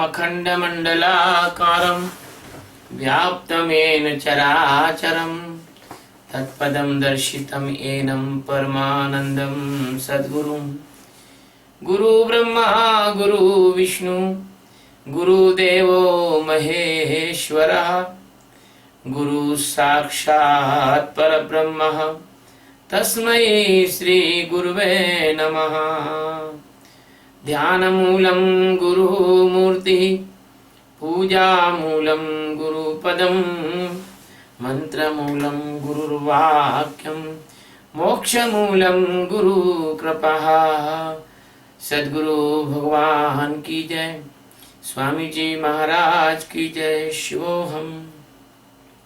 अखण्डमण्डलाकारं व्याप्तमेन चराचरं तत्पदं दर्शितं येनं परमानन्दं सद्गुरुं गुरु ब्रह्मा गुरु विष्णु गुरुदेवो महेश्वरः गुरु साक्षात् परब्रह्म तस्मै श्री गुरुवे नमः। ध्यानमूलं गुरुमूर्तिः पूजामूलं गुरुपदं मंत्रमूलं गुरुर्वाक्यं मोक्षमूलं गुरुकृपा। सद्गुरु भगवान की जय, स्वामी जी महाराज की जय। शिवोहम।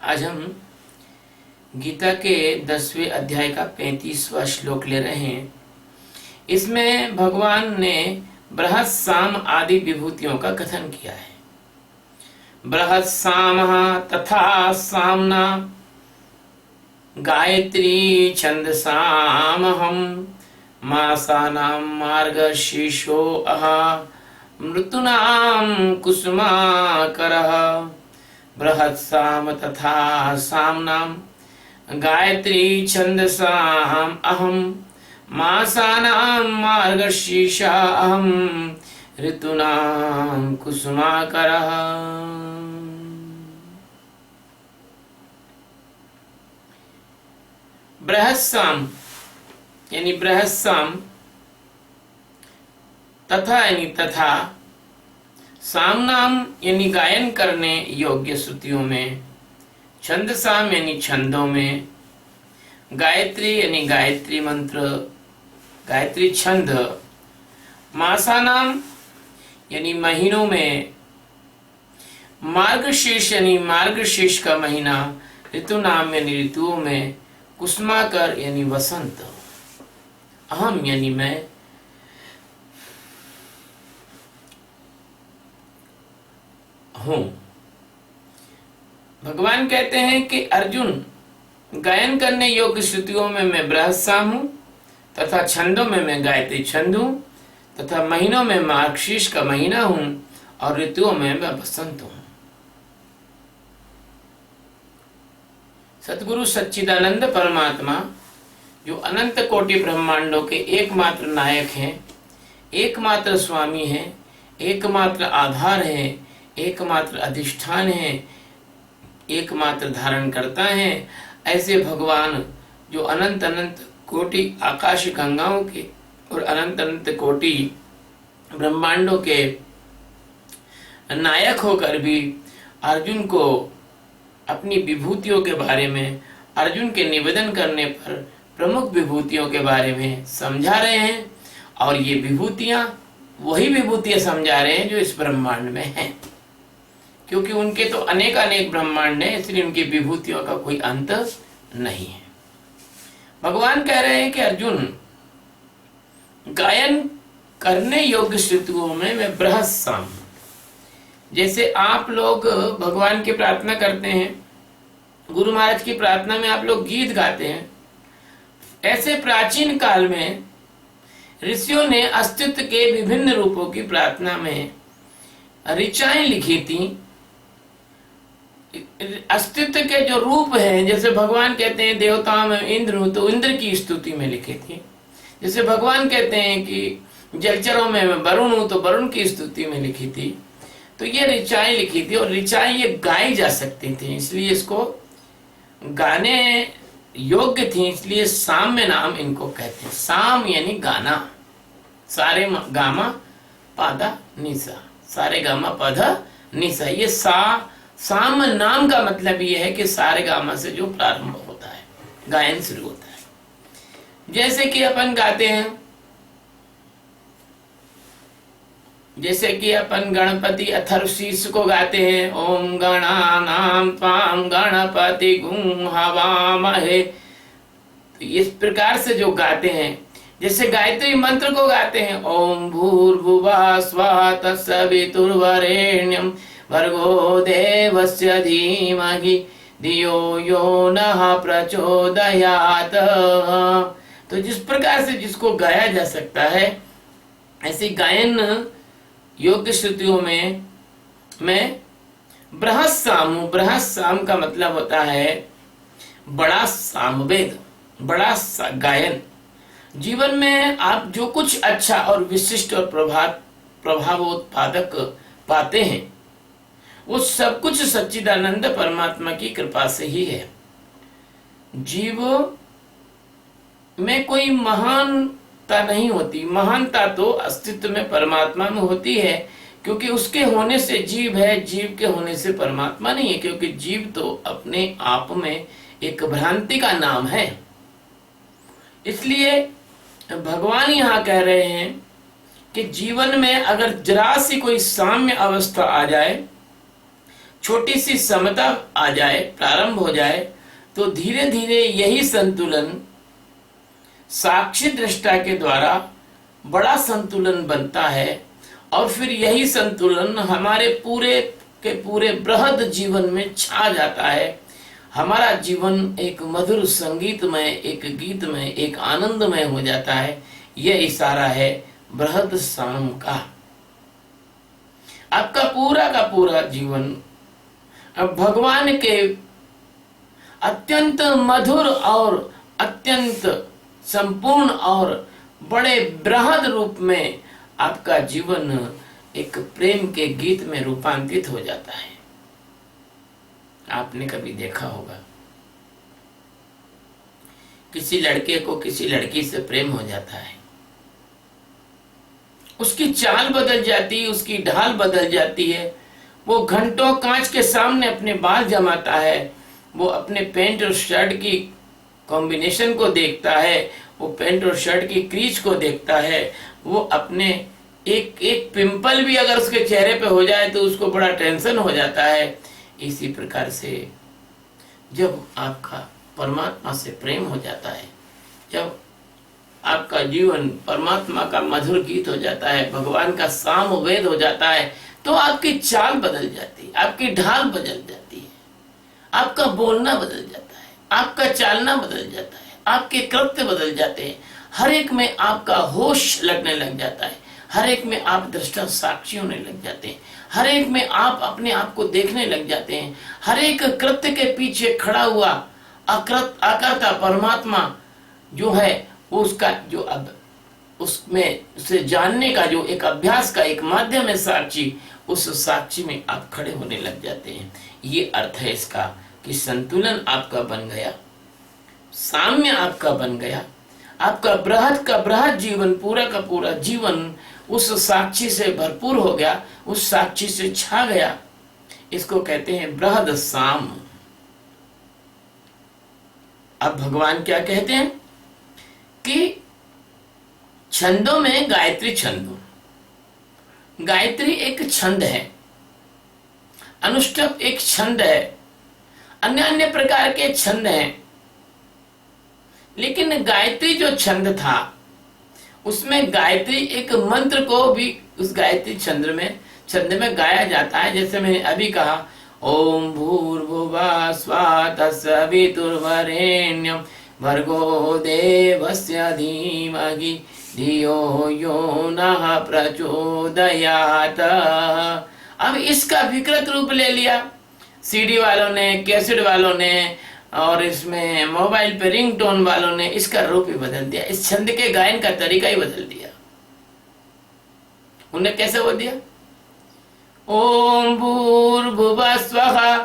आज हम गीता के 10वें अध्याय का 35वां श्लोक ले रहे हैं। इसमें भगवान ने बृहत् साम आदि विभूतियों का कथन किया है। बृहत् साम तथा सामना गायत्री छंदसामहं मासानां मार्गशीर्षो मृतूनां कुसुमाकरः। बृहत् साम तथा सामनां गायत्री छंदसाम् अहं मासानां मार्गशीर्षा अहं ऋतूनां कुसुमाकरः। बृहत्साम यानी बृहत्साम, तथा यानी तथा, सामनाम यानी गायन करने योग्य श्रुतियों में, छंदसाम यानी छंदों में, गायत्री यानी गायत्री मंत्र, गायत्री छंद, मासानाम यानी महीनों में, मार्गशीर्ष यानी मार्गशीर्ष का महीना, ऋतुनाम यानी ऋतुओं में, कुसुमाकर यानी वसंत, अहम यानी मैं, हूं। भगवान कहते हैं कि अर्जुन, गायन करने योग्य श्रुतियों में मैं बृहत्साम हूं, तथा छंदों में मैं गायत्री छंद हूं, तथा महीनों में मार्गशीर्ष का महीना हूं, और ऋतुओं में मैं बसंत हूं। सतगुरु सच्चिदानंद परमात्मा जो अनंत कोटि ब्रह्मांडों के एकमात्र नायक हैं, एकमात्र स्वामी हैं, एकमात्र आधार हैं, एकमात्र अधिष्ठान है, एकमात्र धारण करता है, ऐसे भगवान जो अनंत अनंत कोटि आकाश गंगाओं के और अनंत अनंत कोटि ब्रह्मांडों के नायक होकर भी अर्जुन को अपनी विभूतियों के बारे में, अर्जुन के निवेदन करने पर प्रमुख विभूतियों के बारे में समझा रहे हैं। और ये विभूतियां वही विभूतियां समझा रहे हैं जो इस ब्रह्मांड में हैं, क्योंकि उनके तो अनेक अनेक ब्रह्मांड हैं, इसलिए उनकी विभूतियों का कोई अंत नहीं है। भगवान कह रहे हैं कि अर्जुन, गायन करने योग्य श्रुतियों में मैं बृहत्साम हूं। जैसे आप लोग भगवान की प्रार्थना करते हैं, गुरु महाराज की प्रार्थना में आप लोग गीत गाते हैं, ऐसे प्राचीन काल में ऋषियों ने अस्तित्व के विभिन्न रूपों की प्रार्थना में ऋचाएं लिखी थी। अस्तित्व के जो रूप हैं, जैसे भगवान कहते हैं देवताओं में इंद्र हूं, तो इंद्र की स्तुति में लिखी थी। जैसे भगवान कहते हैं कि जलचरों में मैं वरुण हूं, तो वरुण की स्तुति में लिखी थी। तो ये ऋचाएं लिखी थी, और ऋचाएं ये गाई जा सकती थी, इसलिए इसको गाने योग्य थी, इसलिए साम्य नाम इनको कहते हैं। साम यानी गाना, सारे गामा पादा निसा, सारे गामा पधा निसा। ये साम नाम का मतलब ये है कि सारे गामा से जो प्रारंभ होता है, गायन शुरू होता है। जैसे कि अपन गाते हैं, जैसे कि अपन गणपति अथर्वशीर्ष को गाते हैं, ओम गणानां त्वां गणपति गुं हवामहे। तो इस प्रकार से जो गाते हैं, जैसे गायत्री मंत्र को गाते हैं, ओम भूर्भुवः स्वः तत्सवितुर्वरेण्यं भर्गो देवस्य धीमहि धियो यो नः प्रचोदयात्। तो जिस प्रकार से जिसको गाया जा सकता है, ऐसे गायन योग्य श्रुतियों में मैं बृहत साम हूं। बृहत साम का मतलब होता है बड़ा सामवेद, बड़ा गायन। जीवन में आप जो कुछ अच्छा और विशिष्ट और प्रभावोत्पादक पाते हैं वो सब कुछ सच्चिदानंद परमात्मा की कृपा से ही है। जीव में कोई महानता नहीं होती। महानता तो अस्तित्व में परमात्मा में होती है, क्योंकि उसके होने से जीव है, जीव के होने से परमात्मा नहीं है, क्योंकि जीव तो अपने आप में एक भ्रांति का नाम है। इसलिए भगवान यहाँ कह रहे हैं कि जीवन में अगर जरा सी कोई साम्य अवस्था आ जाए, छोटी सी समता आ जाए, प्रारंभ हो जाए, तो धीरे धीरे यही संतुलन साक्षी दृष्टा के द्वारा बड़ा संतुलन बनता है, और फिर यही संतुलन हमारे पूरे के पूरे बृहद जीवन में छा जाता है। हमारा जीवन एक मधुर संगीतमय, एक गीतमय, एक आनंदमय हो जाता है। यह इशारा है बृहद साम का। आपका पूरा का पूरा जीवन अब भगवान के अत्यंत मधुर और अत्यंत संपूर्ण और बड़े बृहद रूप में आपका जीवन एक प्रेम के गीत में रूपांतरित हो जाता है। आपने कभी देखा होगा किसी लड़के को किसी लड़की से प्रेम हो जाता है, उसकी चाल बदल जाती है, उसकी ढाल बदल जाती है। वो घंटों कांच के सामने अपने बाल जमाता है, वो अपने पैंट और शर्ट की कॉम्बिनेशन को देखता है, वो पैंट और शर्ट की क्रीच को देखता है, वो अपने एक एक पिंपल भी अगर उसके चेहरे पे हो जाए तो उसको बड़ा टेंशन हो जाता है। इसी प्रकार से जब आपका परमात्मा से प्रेम हो जाता है, जब आपका जीवन परमात्मा का मधुर गीत हो जाता है, भगवान का साम वेद हो जाता है, तो आपकी चाल बदल जाती है, आपकी ढाल बदल जाती है, आपका बोलना बदल जाता है, आपका चालना बदल जाता है, आपके कृत्य बदल जाते हैं। हर एक में आपका होश लगने लग जाता है, हर एक में आप दृष्टा साक्षी होने लग जाते हैं, हर एक में आप अपने आप को देखने लग जाते हैं। हर एक कृत्य के पीछे खड़ा हुआ अकर्ता परमात्मा जो है, वो उसका जो अब उसमें उसे जानने का जो एक अभ्यास का एक माध्यम है साक्षी, उस साक्षी में आप खड़े होने लग जाते हैं। ये अर्थ है इसका कि संतुलन आपका बन गया, साम्य आपका बन गया, आपका बृहद का बृहद जीवन, पूरा का पूरा जीवन उस साक्षी से भरपूर हो गया, उस साक्षी से छा गया। इसको कहते हैं बृहद साम। अब भगवान क्या कहते हैं कि छंदों में गायत्री छंद, गायत्री एक छंद है, अनुष्टुप एक छंद है, अन्य अन्य प्रकार के छंद हैं, लेकिन गायत्री जो छंद था उसमें गायत्री एक मंत्र को भी उस गायत्री छंद में गाया जाता है। जैसे मैंने अभी कहा, ओम भूर्भुवः स्वः तत्सवितुर्वरेण्यं भर्गो देवस्य धीमहि धियो यो नः प्रचोदयात्। अब इसका विकृत रूप ले लिया सीडी वालों ने, कैसेट वालों ने, और इसमें मोबाइल पे रिंगटोन वालों ने इसका रूप ही बदल दिया, इस छंद के गायन का तरीका ही बदल दिया। उन्हें कैसे बोल दिया, ओम भूर्भुवः स्वः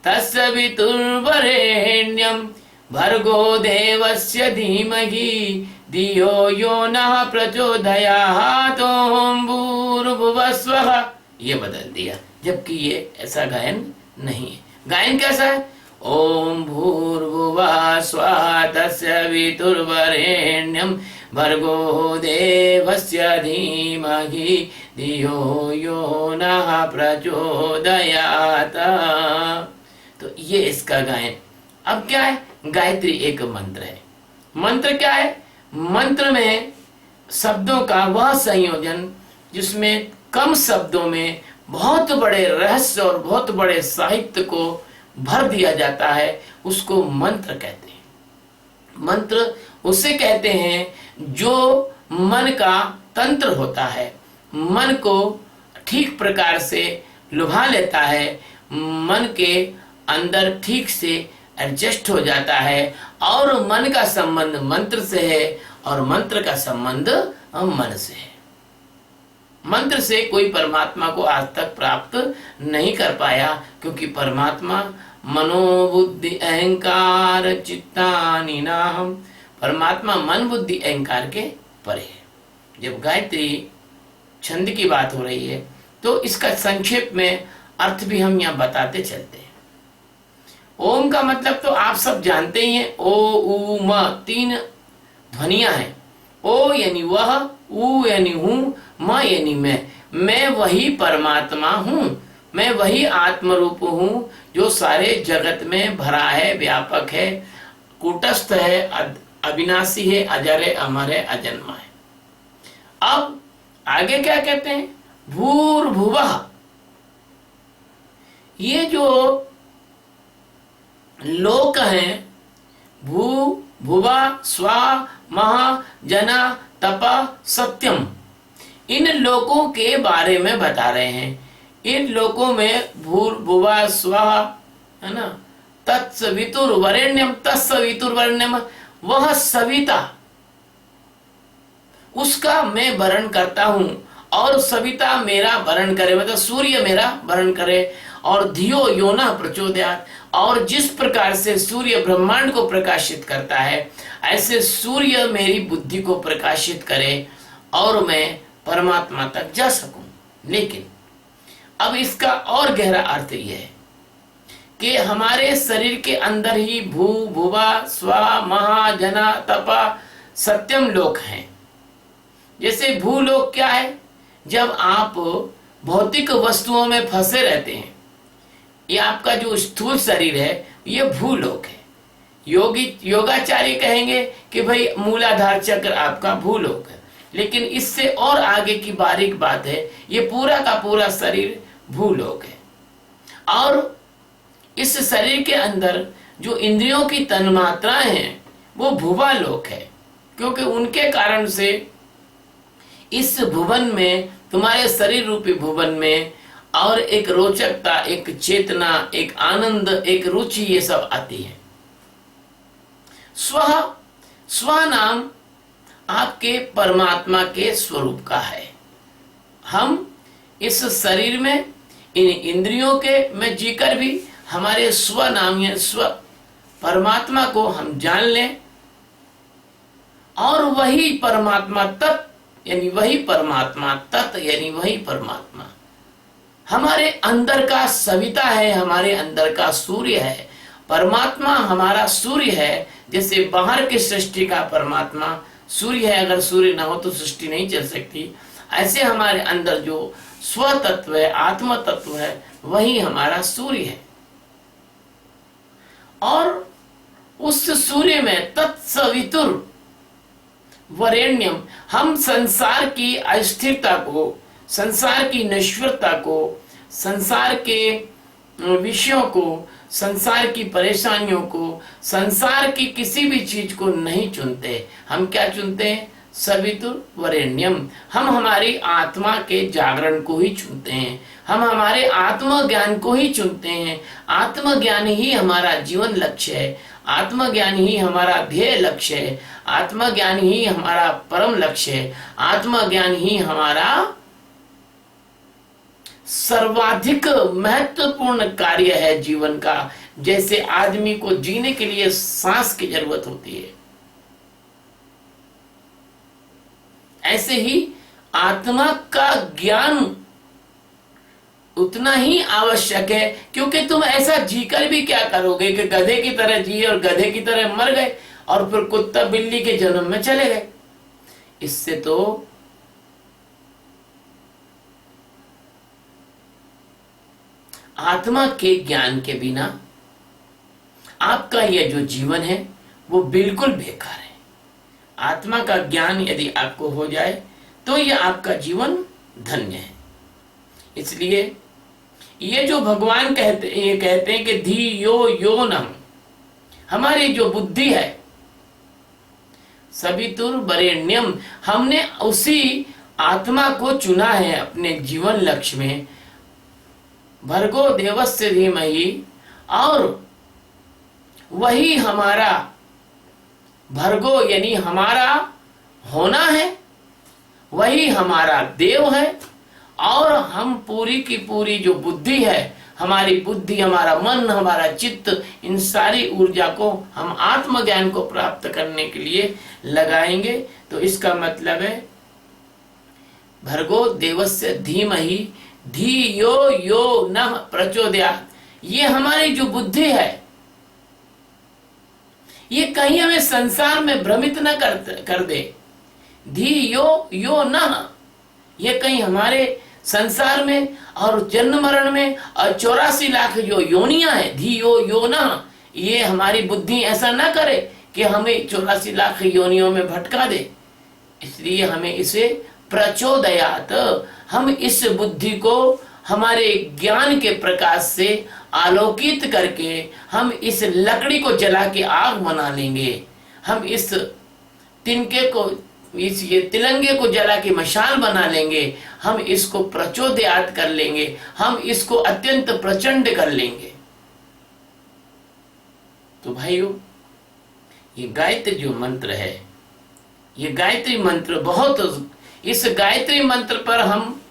तत्सवितुर्वरेण्यं भर्गो देवस्य धीमहि धियो यो नः प्रचोदयात्। ओम भूर्भुवः स्वः ये बदल दिया, जबकि ये ऐसा गायन नहीं है। गायन कैसा है, ओम भूर्भुवः स्वः तत्सवितुर्वरेण्यं भर्गो देवस्य धीमहि धियो यो नः प्रचोदयात्। तो ये इसका गायन। अब क्या है, गायत्री एक मंत्र है। मंत्र क्या है, मंत्र में शब्दों का वह संयोजन जिसमें कम शब्दों में बहुत बड़े रहस्य और बहुत बड़े साहित्य को भर दिया जाता है, उसको मंत्र कहते हैं। मंत्र उसे कहते हैं जो मन का तंत्र होता है, मन को ठीक प्रकार से लुभा लेता है, मन के अंदर ठीक से एडजस्ट हो जाता है, और मन का संबंध मंत्र से है और मंत्र का संबंध मन से है। मंत्र से कोई परमात्मा को आज तक प्राप्त नहीं कर पाया, क्योंकि परमात्मा मनोबुद्धि अहंकार चित्तानि नाहम्, परमात्मा मन बुद्धि अहंकार के परे है। जब गायत्री छंद की बात हो रही है तो इसका संक्षेप में अर्थ भी हम यहाँ बताते चलते हैं। ओम का मतलब तो आप सब जानते ही हैं, ओ उ म, 3 ध्वनियां हैं। ओ यानी वह, उ यानी हूं, म यानी मैं वही परमात्मा हूं, मैं वही आत्मरूप हूं जो सारे जगत में भरा है, व्यापक है, कूटस्थ है, अविनाशी है, अजर है, अमर है, अजन्मा है। अब आगे क्या कहते हैं, भूर्भुवः, ये जो लोक हैं, भू भुवा स्वा महा जना तपा सत्यम, इन लोकों के बारे में बता रहे हैं। इन लोकों में भूर्भुवा स्वा है ना, तत्सवितुर्वरेण्यम, तत्सवितुर्वरेण्यम, वह सविता, उसका मैं वर्ण करता हूं, और सविता मेरा वर्ण करे, मतलब सूर्य मेरा वर्ण करे, और धियो योना प्रचोदयात्, और जिस प्रकार से सूर्य ब्रह्मांड को प्रकाशित करता है, ऐसे सूर्य मेरी बुद्धि को प्रकाशित करे और मैं परमात्मा तक जा सकूं। लेकिन अब इसका और गहरा अर्थ यह है कि हमारे शरीर के अंदर ही भू भुवा स्वा महा जना तपा सत्यम लोक हैं। जैसे भूलोक क्या है, जब आप भौतिक वस्तुओं में फंसे रहते हैं, ये आपका जो स्थूल शरीर है ये भूलोक है। योगाचार्य कहेंगे कि भाई मूलाधार चक्र आपका भूलोक है, लेकिन इससे और आगे की बारीक बात है, ये पूरा का पूरा शरीर भूलोक है। और इस शरीर के अंदर जो इंद्रियों की तन्मात्राएं हैं वो भुवालोक है, क्योंकि उनके कारण से इस भुवन में, तुम्हारे शरीर रूपी भुवन में, और एक रोचकता, एक चेतना, एक आनंद, एक रुचि, ये सब आती है। स्व नाम आपके परमात्मा के स्वरूप का है। हम इस शरीर में इन इंद्रियों के में जीकर भी हमारे स्व नाम या स्व परमात्मा को हम जान लें, और वही परमात्मा तत् यानी वही परमात्मा, तत् यानी वही परमात्मा हमारे अंदर का सविता है, हमारे अंदर का सूर्य है। परमात्मा हमारा सूर्य है, जैसे बाहर की सृष्टि का परमात्मा सूर्य है, अगर सूर्य ना हो तो सृष्टि नहीं चल सकती। ऐसे हमारे अंदर जो स्व तत्व है, आत्म तत्व है, वही हमारा सूर्य है। और उस सूर्य में तत्सवितुर वरेण्यम, हम संसार की अस्थिरता को, संसार की नश्वरता को, संसार के विषयों को, संसार की परेशानियों को, संसार की किसी भी चीज को नहीं चुनते। हम क्या चुनते हैं, सवितुर वरेण्यम, हम हमारी आत्मा के जागरण को ही चुनते हैं, हम हमारे आत्मज्ञान को ही चुनते हैं। आत्मज्ञान ही हमारा जीवन लक्ष्य है, आत्मज्ञान ही हमारा ध्येय लक्ष्य है, आत्मज्ञान ही हमारा परम लक्ष्य है, आत्मज्ञान ही हमारा सर्वाधिक महत्वपूर्ण कार्य है जीवन का। जैसे आदमी को जीने के लिए सांस की जरूरत होती है, ऐसे ही आत्मा का ज्ञान उतना ही आवश्यक है, क्योंकि तुम ऐसा जीकर भी क्या करोगे कि गधे की तरह जिए और गधे की तरह मर गए और फिर कुत्ता बिल्ली के जन्म में चले गए। इससे तो आत्मा के ज्ञान के बिना आपका यह जो जीवन है वो बिल्कुल बेकार है। आत्मा का ज्ञान यदि आपको हो जाए तो यह आपका जीवन धन्य है। इसलिए ये जो भगवान कहते हैं कि धी यो यो नम, हमारी जो बुद्धि है, सवितुर वरेण्यम, हमने उसी आत्मा को चुना है अपने जीवन लक्ष्य में, भर्गो देवस्य धीमहि, और वही हमारा भर्गो यानी हमारा होना है, वही हमारा देव है। और हम पूरी की पूरी जो बुद्धि है, हमारी बुद्धि, हमारा मन, हमारा चित्त, इन सारी ऊर्जा को हम आत्मज्ञान को प्राप्त करने के लिए लगाएंगे। तो इसका मतलब है भर्गो देवस्य धीमहि धियो यो नः प्रचोदयात्। ये हमारी जो बुद्धि है, ये कहीं हमें संसार में भ्रमित न कर दे। धियो यो नः, ये कहीं हमारे संसार में और जन्म मरण में और 84 लाख जो योनियां है, धियो यो नः, ये हमारी बुद्धि ऐसा ना करे कि हमें 84 लाख योनियों में भटका दे। इसलिए हमें इसे प्रचोदयात, हम इस बुद्धि को हमारे ज्ञान के प्रकाश से आलोकित करके हम इस लकड़ी को जला के आग बना लेंगे। हम इस तिनके को, इस ये तिलंगे को जला के मशाल बना लेंगे। हम इसको प्रचोदयात कर लेंगे, हम इसको अत्यंत प्रचंड कर लेंगे। तो भाइयों, ये गायत्री जो मंत्र है, ये गायत्री मंत्र बहुत, इस गायत्री मंत्र पर हम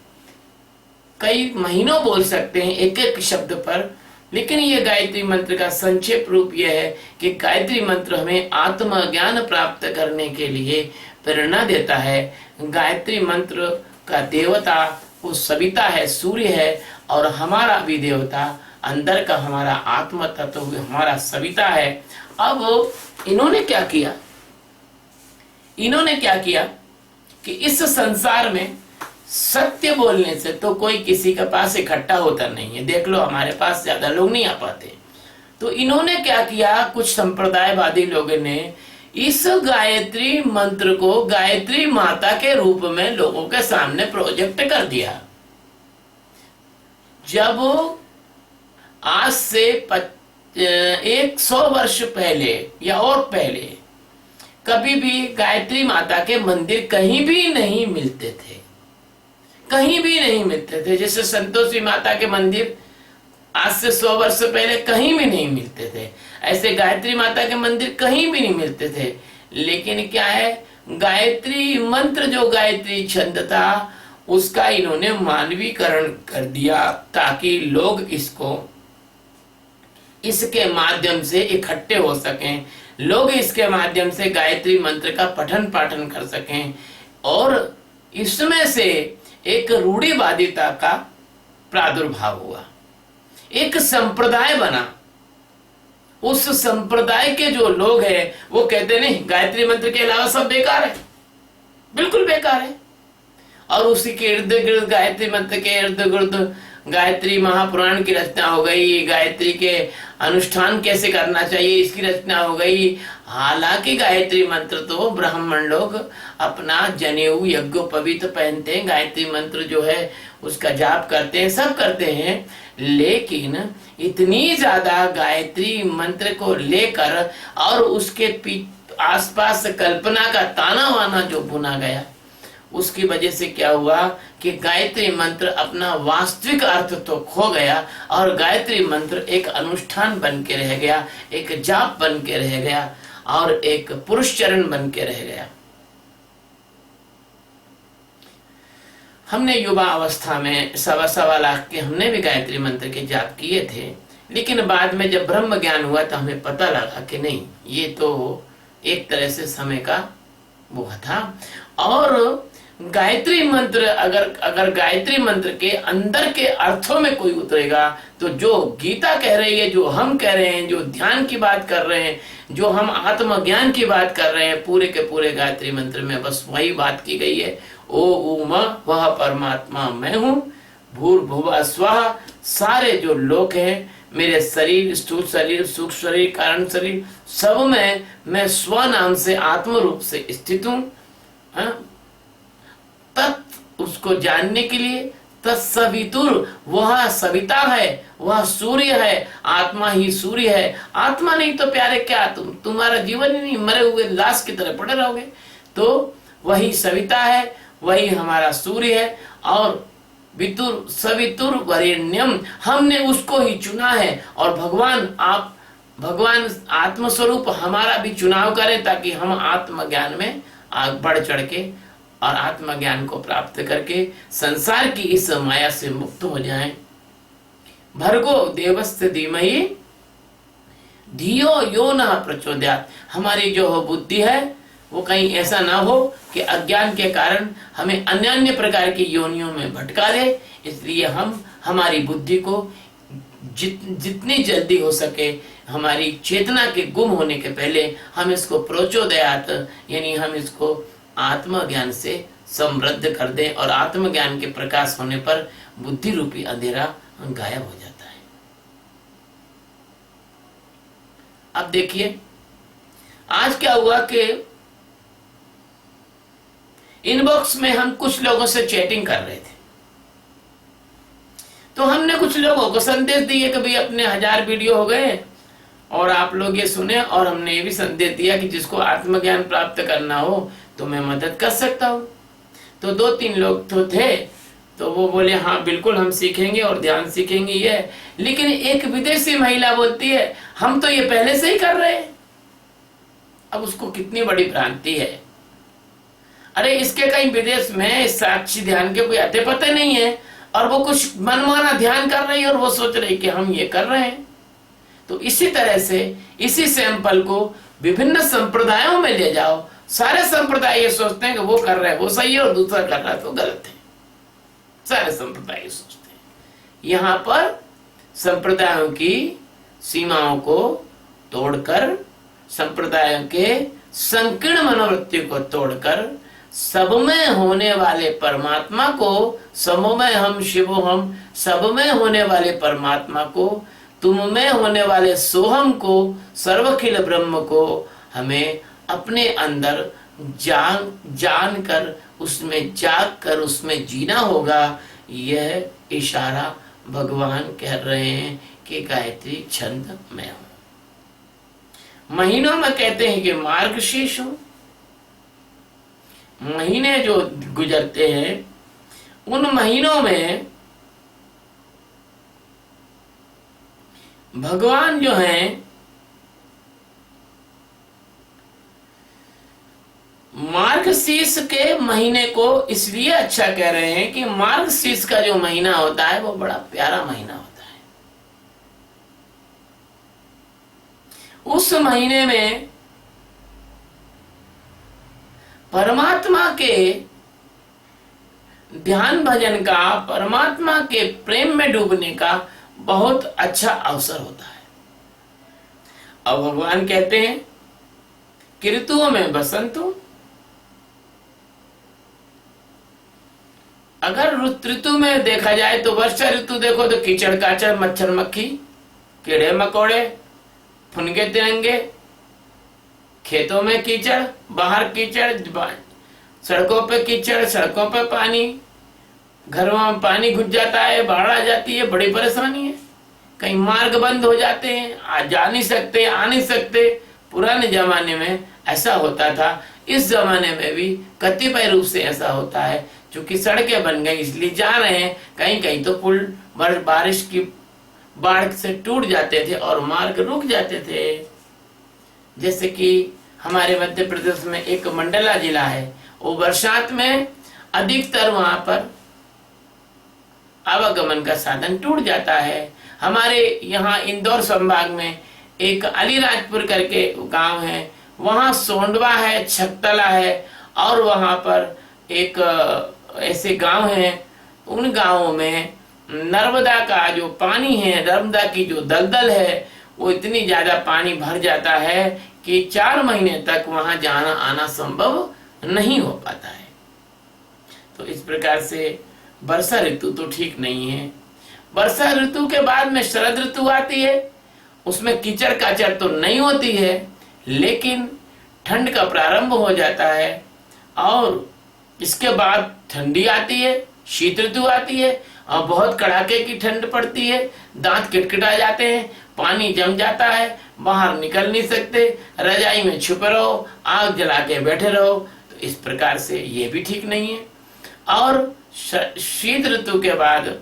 कई महीनों बोल सकते हैं एक एक शब्द पर, लेकिन ये गायत्री मंत्र का संक्षेप रूप यह है कि गायत्री मंत्र हमें आत्मज्ञान प्राप्त करने के लिए प्रेरणा देता है। गायत्री मंत्र का देवता वो सविता है, सूर्य है, और हमारा भी देवता अंदर का हमारा आत्म तत्व हमारा सविता है। अब इन्होंने क्या किया, इन्होंने क्या किया कि इस संसार में सत्य बोलने से तो कोई किसी के पास इकट्ठा होता नहीं है। देख लो, हमारे पास ज्यादा लोग नहीं आ पाते। तो इन्होंने क्या किया, कुछ संप्रदायवादी लोगों ने इस गायत्री मंत्र को गायत्री माता के रूप में लोगों के सामने प्रोजेक्ट कर दिया। जब आज से 100 वर्ष पहले या और पहले कभी भी गायत्री माता के मंदिर कहीं भी नहीं मिलते थे, कहीं भी नहीं मिलते थे। जैसे संतोषी माता के मंदिर आज से 100 वर्ष पहले कहीं भी नहीं मिलते थे, ऐसे गायत्री माता के मंदिर कहीं भी नहीं मिलते थे। लेकिन क्या है, गायत्री मंत्र जो गायत्री छंद था उसका इन्होंने मानवीकरण कर दिया, ताकि लोग इसके माध्यम से इकट्ठे हो सकें, लोग इसके माध्यम से गायत्री मंत्र का पठन पाठन कर सकें, और इसमें से एक रूढ़िवादिता का प्रादुर्भाव हुआ, एक संप्रदाय बना। उस संप्रदाय के जो लोग हैं वो कहते नहीं, गायत्री मंत्र के अलावा सब बेकार है, बिल्कुल बेकार है। और उसी के इर्द गिर्द, गायत्री मंत्र के इर्द गिर्द गायत्री महापुराण की रचना हो गई, गायत्री के अनुष्ठान कैसे करना चाहिए इसकी रचना हो गई। हालांकि गायत्री मंत्र तो ब्राह्मण लोग अपना जनेऊ यज्ञोपवीत पहनते हैं, गायत्री मंत्र जो है उसका जाप करते हैं, सब करते हैं। लेकिन इतनी ज्यादा गायत्री मंत्र को लेकर और उसके आसपास कल्पना का ताना वाना जो बुना गया, उसकी वजह से क्या हुआ कि गायत्री मंत्र अपना वास्तविक अर्थ तो खो गया, और गायत्री मंत्र एक अनुष्ठान बन के रह गया, एक जाप बन के रह गया, और एक पुरुष चरण बन के रह गया। हमने युवा अवस्था में 1.25 लाख के हमने भी गायत्री मंत्र के जाप किए थे, लेकिन बाद में जब ब्रह्म ज्ञान हुआ तो हमें पता लगा कि नहीं, ये तो एक तरह से समय का वो था। और गायत्री मंत्र अगर गायत्री मंत्र के अंदर के अर्थों में कोई उतरेगा तो जो गीता कह रही है, जो हम कह रहे हैं, जो ध्यान की बात कर रहे हैं, जो हम आत्मज्ञान की बात कर रहे हैं, पूरे के पूरे गायत्री मंत्र में बस वही बात की गई है। ओ उमा वह परमात्मा मैं हूँ, भूर्भुवः स्वः, सारे जो लोक हैं, मेरे शरीर, स्थूल शरीर, सूक्ष्म शरीर, कारण शरीर, सब में मैं स्व नाम से आत्म रूप से स्थित हूँ। तत् उसको जानने के लिए तत्सवितुर, वह सविता है, वह सूर्य है, आत्मा ही सूर्य है। आत्मा नहीं तो प्यारे क्या तुम्हारा जीवन ही नहीं, मरे हुए लाश की तरह पड़े रहोगे। तो वही सविता है, वही हमारा सूर्य है, और वितुर सवितुर वरेण्यम, हमने उसको ही चुना है। और भगवान आत्मस्वरूप हमारा भी चुनाव करें ताकि हम आत्मज्ञान में आग बढ़ चढ़ के और आत्मज्ञान को प्राप्त करके संसार की इस माया से मुक्त हो जाएं। भर्गो देवस्य धीमहि धियो यो न प्रचोदयात्, हमारी जो बुद्धि है वो कहीं ऐसा ना हो कि अज्ञान के कारण हमें अन्य अन्य प्रकार की योनियों में भटका दे। इसलिए हम हमारी बुद्धि को जितनी जल्दी हो सके, हमारी चेतना के गुम होने के पहले हम इसको प्रचोदयात यानी हम इसको आत्मज्ञान से समृद्ध कर दें, और आत्मज्ञान के प्रकाश होने पर बुद्धि रूपी अंधेरा गायब हो जाता है। अब देखिए आज क्या हुआ कि इनबॉक्स में हम कुछ लोगों से चैटिंग कर रहे थे, तो हमने कुछ लोगों को संदेश दिए कि भाई अपने 1000 वीडियो हो गए और आप लोग ये सुने, और हमने ये भी संदेश दिया कि जिसको आत्मज्ञान प्राप्त करना हो तो मैं मदद कर सकता हूँ। तो 2-3 लोग तो थे, तो वो बोले हाँ बिल्कुल हम सीखेंगे और ध्यान सीखेंगे ये। लेकिन एक विदेशी महिला बोलती है हम तो ये पहले से ही कर रहे हैं। अब उसको कितनी बड़ी भ्रांति है। अरे इसके कहीं विदेश में साक्षी ध्यान के कोई अते पते नहीं है, और वो कुछ मनमाना ध्यान कर रही है और वो सोच रही कि हम ये कर रहे हैं। तो इसी तरह से इसी सैंपल को विभिन्न संप्रदायों में ले जाओ, सारे संप्रदाय ये सोचते हैं कि वो कर रहे हैं वो सही है और दूसरा कर रहा है तो गलत है। सारे संप्रदाय ये सोचते हैं। यहाँ पर संप्रदायों की सीमाओं को तोड़कर, संप्रदायों के संकीर्ण मनोवृत्ति को तोड़कर सब में होने वाले परमात्मा को, सब में हम शिवो हम, सब में होने वाले परमात्मा को, तुम में होने वाले सोहम को, सर्वखिल ब्रह्म को हमें अपने अंदर जान कर, उसमें जाग कर उसमें जीना होगा। यह इशारा भगवान कह रहे हैं कि गायत्री छंद में हो। महीनों में कहते हैं कि मार्गशीर्ष हो। महीने जो गुजरते हैं उन महीनों में भगवान जो हैं मार्गशीर्ष के महीने को इसलिए अच्छा कह रहे हैं कि मार्गशीर्ष का जो महीना होता है वो बड़ा प्यारा महीना होता है। उस महीने में परमात्मा के ध्यान भजन का, परमात्मा के प्रेम में डूबने का बहुत अच्छा अवसर होता है। अब भगवान कहते हैं कि ऋतुओं में बसंत हो। अगर ऋतु में देखा जाए तो वर्षा ऋतु देखो तो कीचड़ काचड़, मच्छर मक्खी, कीड़े मकोड़े, फुनगे तिरंगे, खेतों में कीचड़, बाहर कीचड़, सड़कों पे कीचड़, सड़कों पे पानी, घरों में पानी घुस जाता है, बाढ़ आ जाती है, बड़ी परेशानी है। कहीं मार्ग बंद हो जाते हैं, आज जा नहीं सकते, आ नहीं सकते। पुराने जमाने में ऐसा होता था, इस जमाने में भी कतिपय रूप से ऐसा होता है। क्योंकि सड़कें बन गई इसलिए जा रहे हैं। कहीं कहीं तो पुल बारिश की बाढ़ से टूट जाते थे और मार्ग रुक जाते थे। जैसे कि हमारे मध्य प्रदेश में एक मंडला जिला है, वो बरसात में अधिकतर वहां पर आवागमन का साधन टूट जाता है। हमारे यहाँ इंदौर संभाग में एक अलीराजपुर करके गांव है, वहां सोंडवा है, छकतला है, और वहां पर एक ऐसे गांव हैं। उन गांवों में नर्मदा का जो पानी है, नर्मदा की जो दलदल है, वो इतनी ज्यादा पानी भर जाता है कि 4 महीने तक वहां जाना आना संभव नहीं हो पाता है। तो इस प्रकार से वर्षा ऋतु तो ठीक नहीं है। वर्षा ऋतु के बाद में शरद ऋतु आती है, उसमें कीचड़ काचड़ तो नहीं होती है, लेकिन ठंड का प्रारंभ हो जाता है। और इसके बाद ठंडी आती है, शीत ऋतु आती है, और बहुत कड़ाके की ठंड पड़ती है, दांत किटकिटा जाते हैं, पानी जम जाता है, बाहर निकल नहीं सकते, रजाई में छुपे रहो, आग जला के बैठे रहो। तो इस प्रकार से ये भी ठीक नहीं है। और शीत ऋतु के बाद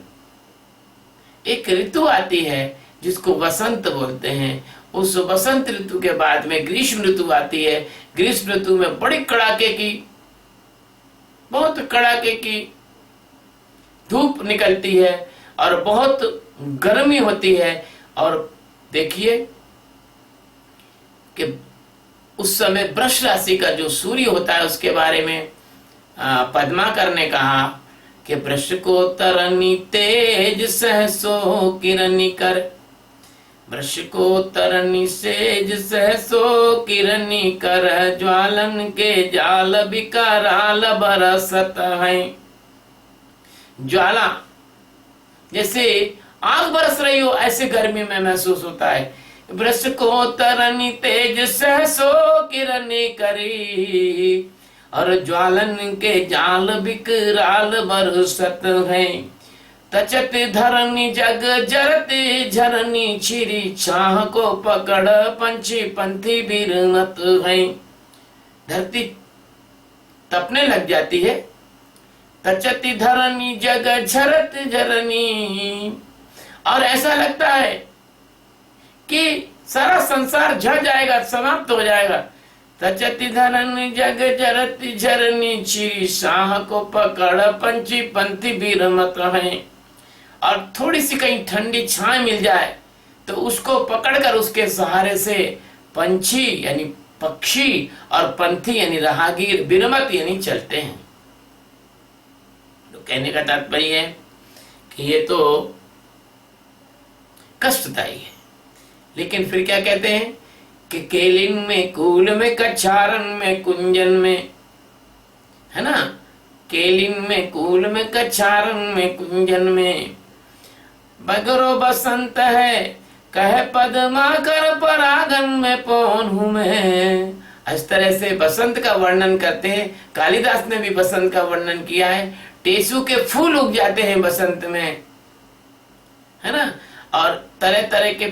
एक ऋतु आती है जिसको वसंत बोलते हैं। उस वसंत ऋतु के बाद में ग्रीष्म ऋतु आती है। ग्रीष्म ऋतु में बड़ी बहुत कड़ाके की धूप निकलती है और बहुत गर्मी होती है। और देखिए कि उस समय वृष राशि का जो सूर्य होता है उसके बारे में पद्माकर ने कहा कि वृष को तरनी तेज सहसो किरनी कर, वृष को तरनी सेज सहसो किरनी कर, ज्वालन के जाल विकराल बरसत है। ज्वाला जैसे आग बरस रही हो ऐसे गर्मी में महसूस होता है। वृष को तरनी तेज सहसो किरनी करी, और ज्वालन के जाल विकराल बरसत है। तचत धरनी जग जरती झरनी छिरी, छाह को पकड़ पंछी पंथी बिरनत है। धरती तपने लग जाती है। तचती धरनी जग झरत झरनी, और ऐसा लगता है कि सारा संसार झड़ जाएगा, समाप्त हो जाएगा। तचती धरनी जग जरती झरनी छिरी, छाह को पकड़ पंछी पंथी बिरनत है। और थोड़ी सी कहीं ठंडी छाए मिल जाए तो उसको पकड़कर उसके सहारे से पंछी यानी पक्षी और पंथी यानी राहगीर बिरमत यानी चलते हैं। तो कहने का तात्पर्य है कि ये तो कष्टदायी है, लेकिन फिर क्या कहते हैं कि केलिन में कूल में कछारन में कुंजन में, है ना, केलिन में कूल में कछारन में कुंजन में, बगरो बसंत है कहे पद्मा कर परागन में पौन हूं मैं। इस तरह से बसंत का वर्णन करते हैं। कालिदास ने भी बसंत का वर्णन किया है। टेसू के फूल उग जाते हैं बसंत में, है ना, और तरह तरह के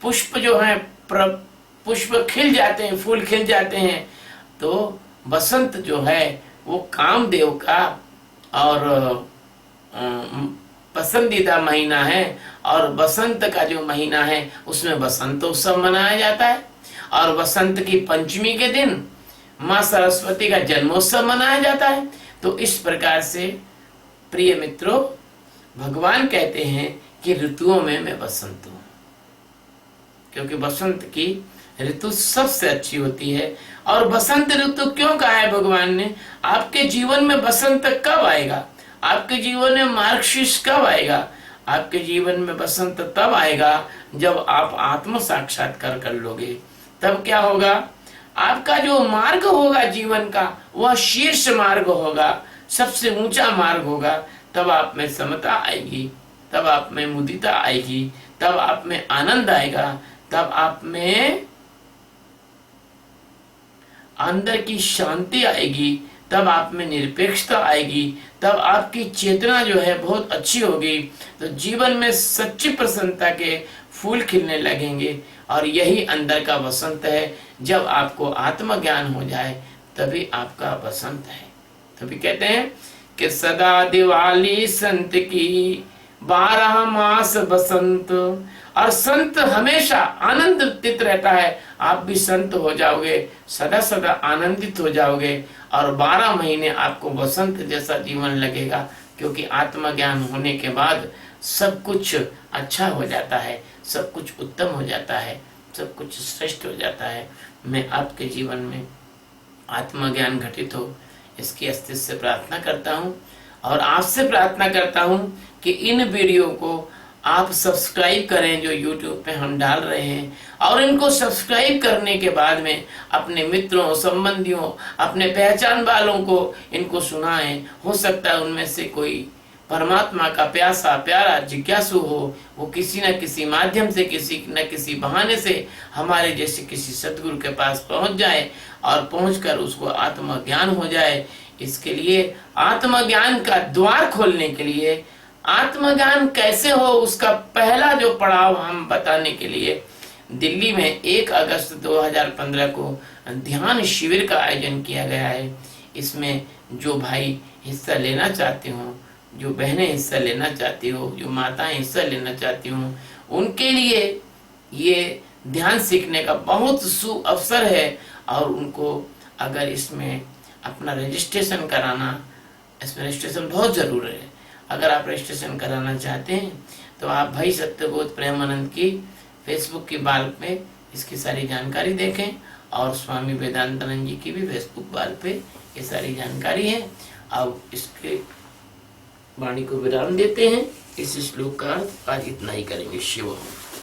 पुष्प जो हैं पुष्प खिल जाते हैं, फूल खिल जाते हैं। तो बसंत जो है वो कामदेव का और पसंदीदा महीना है। और बसंत का जो महीना है उसमें बसंतोत्सव मनाया जाता है। और बसंत की पंचमी के दिन माँ सरस्वती का जन्मोत्सव मनाया जाता है। तो इस प्रकार से प्रिय मित्रों, भगवान कहते हैं कि ऋतुओं में मैं बसंत हूँ, क्योंकि बसंत की ऋतु सबसे अच्छी होती है। और बसंत ऋतु क्यों कहा है भगवान ने? आपके जीवन में बसंत कब आएगा? आपके जीवन में मार्गशीर्ष कब आएगा? आपके जीवन में बसंत तब आएगा जब आप आत्म साक्षात्कार कर लोगे। तब क्या होगा? आपका जो मार्ग होगा जीवन का वह शीर्ष मार्ग होगा, सबसे ऊंचा मार्ग होगा। तब आप में समता आएगी, तब आप में मुदिता आएगी, तब आप में आनंद आएगा, तब आप में अंदर की शांति आएगी, तब आप में निरपेक्षता आएगी, तब आपकी चेतना जो है बहुत अच्छी होगी। तो जीवन में सच्ची प्रसन्नता के फूल खिलने लगेंगे। और यही अंदर का बसंत है। जब आपको आत्मज्ञान हो जाए तभी आपका बसंत है। तभी कहते हैं कि सदा दिवाली संत की 12 मास बसंत। और संत हमेशा आनंदित रहता है। आप भी संत हो जाओगे, सदा सदा आनंदित हो जाओगे और 12 महीने आपको बसंत जैसा जीवन लगेगा, क्योंकि आत्मज्ञान होने के बाद सब कुछ अच्छा हो जाता है, सब कुछ उत्तम हो जाता है, सब कुछ श्रेष्ठ हो जाता है। मैं आपके जीवन में आत्मज्ञान घटित हो, इसकी अस्तित्व से प्रार्थना करता हूँ। और आपसे प्रार्थना करता हूँ कि इन वीडियो को आप सब्सक्राइब करें जो YouTube पे हम डाल रहे हैं। और इनको सब्सक्राइब करने के बाद में अपने मित्रों, संबंधियों, अपने पहचान वालों को इनको सुनाएं। हो सकता है उनमें से कोई परमात्मा का प्यासा प्यारा जिज्ञासु हो, वो किसी न किसी माध्यम से, किसी न किसी बहाने से हमारे जैसे किसी सदगुरु के पास पहुंच जाए और पहुंचकर उसको आत्मज्ञान हो जाए। इसके लिए आत्मज्ञान का द्वार खोलने के लिए, आत्मज्ञान कैसे हो उसका पहला जो पड़ाव हम बताने के लिए दिल्ली में 1 अगस्त 2015 को ध्यान शिविर का आयोजन किया गया है। इसमें जो भाई हिस्सा लेना चाहते हो, जो बहनें हिस्सा लेना चाहती हो, जो माताएं हिस्सा लेना चाहती हो, उनके लिए ये ध्यान सीखने का बहुत अवसर है। और उनको अगर इसमें अपना रजिस्ट्रेशन कराना, इसमें रजिस्ट्रेशन बहुत ज़रूरी है। अगर आप रजिस्ट्रेशन कराना चाहते हैं तो आप भाई सत्यबोध प्रेमानंद की फेसबुक की बाल पे इसकी सारी जानकारी देखें, और स्वामी वेदांतानंद जी की भी फेसबुक बाल पे ये सारी जानकारी है। अब इसके वाणी को विराम देते हैं। इस श्लोक का अर्थ आज इतना ही करेंगे। शिव।